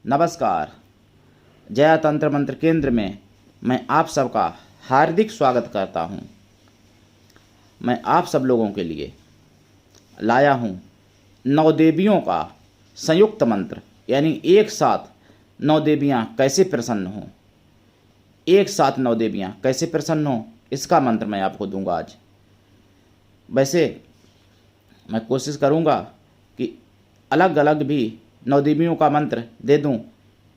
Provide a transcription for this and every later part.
नमस्कार। जया तंत्र मंत्र केंद्र में मैं आप सबका हार्दिक स्वागत करता हूं। मैं आप सब लोगों के लिए लाया हूं 9 देवियों का संयुक्त मंत्र, यानी एक साथ 9 देवियां कैसे प्रसन्न हों, एक साथ 9 देवियां कैसे प्रसन्न हों, इसका मंत्र मैं आपको दूंगा आज। वैसे मैं कोशिश करूंगा कि अलग अलग भी 9 देवियों का मंत्र दे दूं,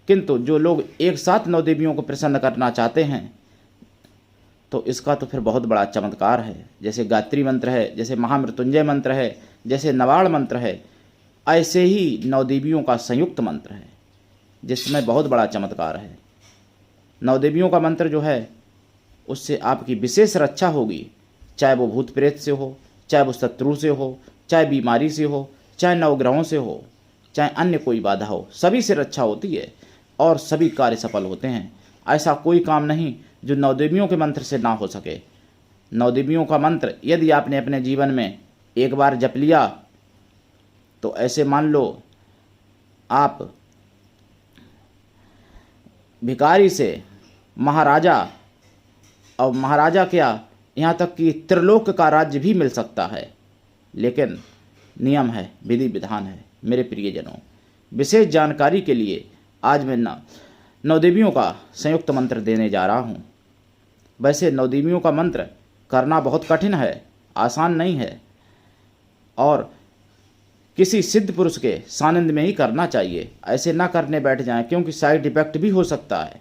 किंतु जो लोग एक साथ 9 देवियों को प्रसन्न करना चाहते हैं तो इसका तो फिर बहुत बड़ा चमत्कार है। जैसे गायत्री मंत्र है, जैसे महामृत्युंजय मंत्र है, जैसे नवाड़ मंत्र है, ऐसे ही 9 देवियों का संयुक्त मंत्र है जिसमें बहुत बड़ा चमत्कार है। 9 देवियों का मंत्र जो है उससे आपकी विशेष रक्षा होगी, चाहे वो भूत प्रेत से हो, चाहे वो शत्रु से हो, चाहे बीमारी से हो, चाहे नवग्रहों से हो, चाहे अन्य कोई बाधा हो, सभी से रक्षा होती है और सभी कार्य सफल होते हैं। ऐसा कोई काम नहीं जो 9 देवियों के मंत्र से ना हो सके। 9 देवियों का मंत्र यदि आपने अपने जीवन में एक बार जप लिया तो ऐसे मान लो आप भिखारी से महाराजा, और महाराजा क्या, यहाँ तक कि त्रिलोक का राज्य भी मिल सकता है। लेकिन नियम है, विधि विधान है। मेरे प्रियजनों, विशेष जानकारी के लिए आज मैं 9 देवियों का संयुक्त मंत्र देने जा रहा हूँ। वैसे 9 देवियों का मंत्र करना बहुत कठिन है, आसान नहीं है, और किसी सिद्ध पुरुष के सानिध्य में ही करना चाहिए। ऐसे ना करने बैठ जाएं, क्योंकि साइड इफेक्ट भी हो सकता है।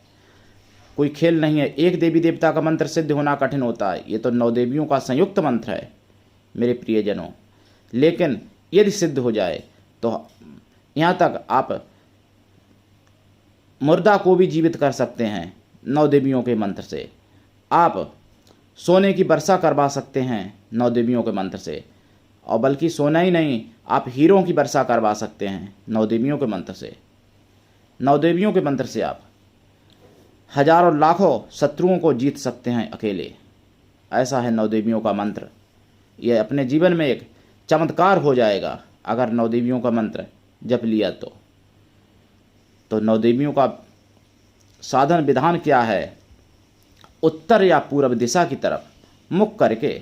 कोई खेल नहीं है। एक देवी देवता का मंत्र सिद्ध होना कठिन होता है, ये तो 9 देवियों का संयुक्त मंत्र है मेरे प्रियजनों। लेकिन यदि सिद्ध हो जाए तो यहाँ तक आप मुर्दा को भी जीवित कर सकते हैं 9 देवियों के मंत्र से। आप सोने की वर्षा करवा सकते हैं 9 देवियों के मंत्र से, और बल्कि सोना ही नहीं, आप हीरों की वर्षा करवा सकते हैं 9 देवियों के मंत्र से। 9 देवियों के मंत्र से आप हजारों लाखों शत्रुओं को जीत सकते हैं अकेले। ऐसा है 9 देवियों का मंत्र। यह अपने जीवन में एक चमत्कार हो जाएगा अगर 9 देवियों का मंत्र जप लिया तो 9 देवियों का साधन विधान क्या है? उत्तर या पूर्व दिशा की तरफ मुख करके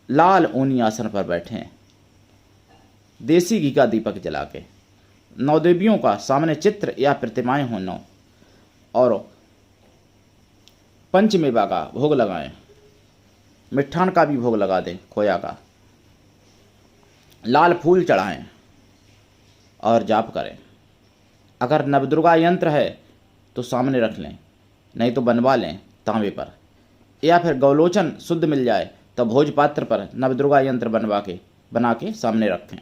लाल ऊनी आसन पर बैठें, देसी घी का दीपक जला के। 9 देवियों का सामने चित्र या प्रतिमाएं हों 9, और पंचमेवा का भोग लगाएं, मिष्ठान का भी भोग लगा दें, खोया का, लाल फूल चढ़ाएं और जाप करें। अगर नवदुर्गा यंत्र है तो सामने रख लें, नहीं तो बनवा लें तांबे पर, या फिर गौलोचन शुद्ध मिल जाए तो भोजपात्र पर नवदुर्गा यंत्र बना के सामने रखें।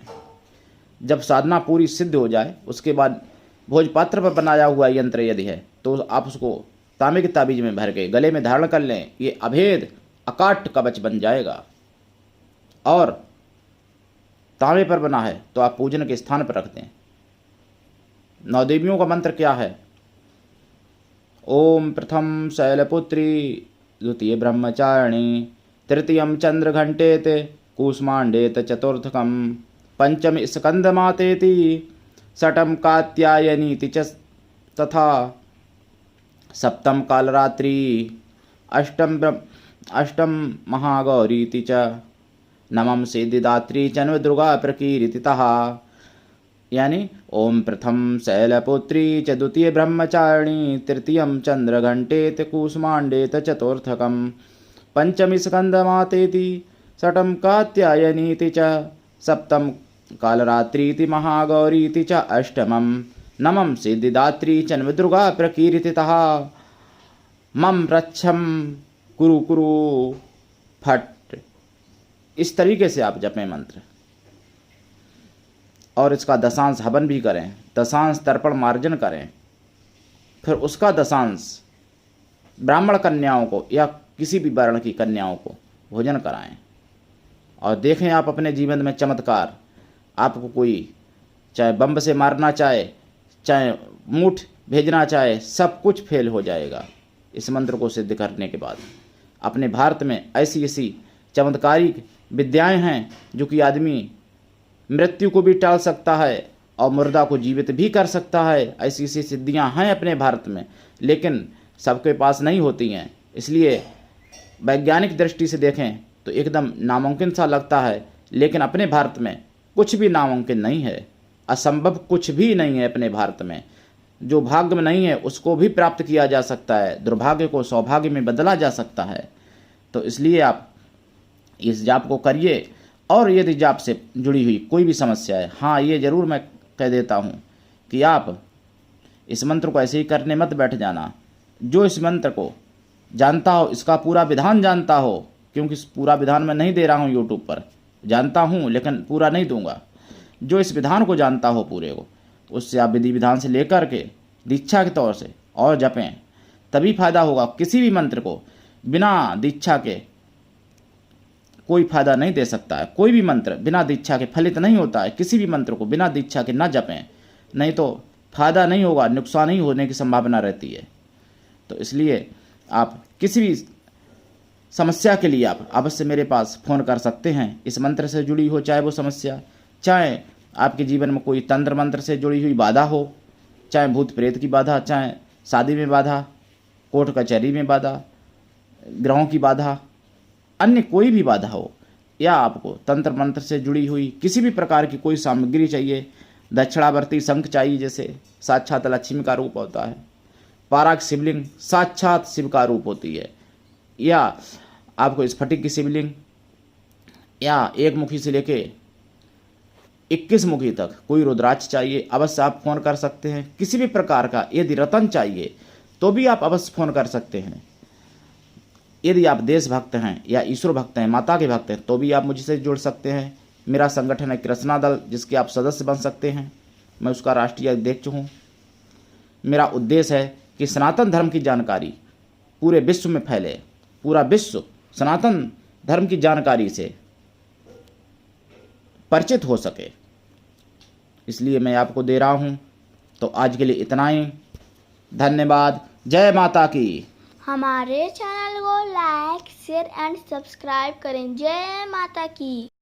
जब साधना पूरी सिद्ध हो जाए उसके बाद भोजपात्र पर बनाया हुआ यंत्र यदि है तो आप उसको तांबे के ताबीज में भर के गले में धारण कर लें। ये अभेद अकाट कवच बन जाएगा। और तांबे पर बना है तो आप पूजन के स्थान पर रख दें। 9 देवियों का मंत्र क्या है? ओम प्रथम शैलपुत्री, द्वितीय ब्रह्मचारिणी, तृतीयम चंद्रघंटेत, कूष्मांडेत चतुर्थकम, पंचम स्कंदमातेति, षटम कात्यायनीति च तथा, सप्तम कालरात्रि, अष्टम महागौरीति च, नवम सिद्धिदात्री चन्वदुर्गा प्रकीर्तितः। यानी ओम प्रथम शैलपुत्री च, द्वितीय ब्रह्मचारिणी, तृतीयम चंद्रघंटेत, कूष्मांडेत चतुर्थकम, पंचमी स्कंदमातेति, षटम कात्यायनीति च, सप्तम कालरात्रीति महागौरीति च, अष्टमम नमम सिद्धिदात्री चन्वदुर्गा प्रकीर्तितः। मम रक्षम कुरु कुरु फट। इस तरीके से आप जपें मंत्र, और इसका दशांश हवन भी करें, दशांश तर्पण मार्जन करें, फिर उसका दशांश ब्राह्मण कन्याओं को या किसी भी वर्ण की कन्याओं को भोजन कराएं, और देखें आप अपने जीवन में चमत्कार। आपको कोई चाहे बम से मारना चाहे, चाहे मूठ भेजना चाहे, सब कुछ फेल हो जाएगा इस मंत्र को सिद्ध करने के बाद। अपने भारत में ऐसी ऐसी चमत्कारिक विद्याएं हैं जो कि आदमी मृत्यु को भी टाल सकता है और मुर्दा को जीवित भी कर सकता है। ऐसी ऐसी सिद्धियां हैं अपने भारत में, लेकिन सबके पास नहीं होती हैं। इसलिए वैज्ञानिक दृष्टि से देखें तो एकदम नामुमकिन सा लगता है, लेकिन अपने भारत में कुछ भी नामुमकिन नहीं है, असंभव कुछ भी नहीं है अपने भारत में। जो भाग्य में नहीं है उसको भी प्राप्त किया जा सकता है, दुर्भाग्य को सौभाग्य में बदला जा सकता है। तो इसलिए आप इस जाप को करिए। और यदि जाप से जुड़ी हुई कोई भी समस्या है, हाँ ये ज़रूर मैं कह देता हूँ कि आप इस मंत्र को ऐसे ही करने मत बैठ जाना। जो इस मंत्र को जानता हो, इसका पूरा विधान जानता हो, क्योंकि इस पूरा विधान मैं नहीं दे रहा हूँ यूट्यूब पर, जानता हूँ लेकिन पूरा नहीं दूंगा। जो इस विधान को जानता हो पूरे को, उससे आप विधि विधान से लेकर के दीक्षा के तौर से और जपें, तभी फायदा होगा। किसी भी मंत्र को बिना दीक्षा के कोई फायदा नहीं दे सकता है। कोई भी मंत्र बिना दीक्षा के फलित नहीं होता है। किसी भी मंत्र को बिना दीक्षा के ना जपें, नहीं तो फायदा नहीं होगा, नुकसान ही होने की संभावना रहती है। तो इसलिए आप किसी भी समस्या के लिए आप अवश्य मेरे पास फ़ोन कर सकते हैं। इस मंत्र से जुड़ी हो चाहे वो समस्या, चाहे आपके जीवन में कोई तंत्र मंत्र से जुड़ी हुई बाधा हो, चाहे भूत प्रेत की बाधा, चाहे शादी में बाधा, कोर्ट कचहरी में बाधा, ग्रहों की बाधा, अन्य कोई भी बाधा हो, या आपको तंत्र मंत्र से जुड़ी हुई किसी भी प्रकार की कोई सामग्री चाहिए, दक्षिणावर्ती शंख चाहिए जैसे साक्षात लक्ष्मी का रूप होता है, पाराक शिवलिंग साक्षात शिव का रूप होती है, या आपको स्फटिक की शिवलिंग, या एक मुखी से लेके 21 मुखी तक कोई रुद्राक्ष चाहिए, अवश्य आप फ़ोन कर सकते हैं। किसी भी प्रकार का यदि रतन चाहिए तो भी आप अवश्य फ़ोन कर सकते हैं। यदि आप देशभक्त हैं या ईश्वर भक्त हैं, माता के भक्त हैं, तो भी आप मुझसे जुड़ सकते हैं। मेरा संगठन है कृष्णा दल, जिसके आप सदस्य बन सकते हैं। मैं उसका राष्ट्रीय अध्यक्ष हूँ। मेरा उद्देश्य है कि सनातन धर्म की जानकारी पूरे विश्व में फैले, पूरा विश्व सनातन धर्म की जानकारी से परिचित हो सके, इसलिए मैं आपको दे रहा हूँ। तो आज के लिए इतना ही, धन्यवाद। जय माता की। हमारे चैनल को लाइक, शेयर एंड सब्सक्राइब करें। जय माता की।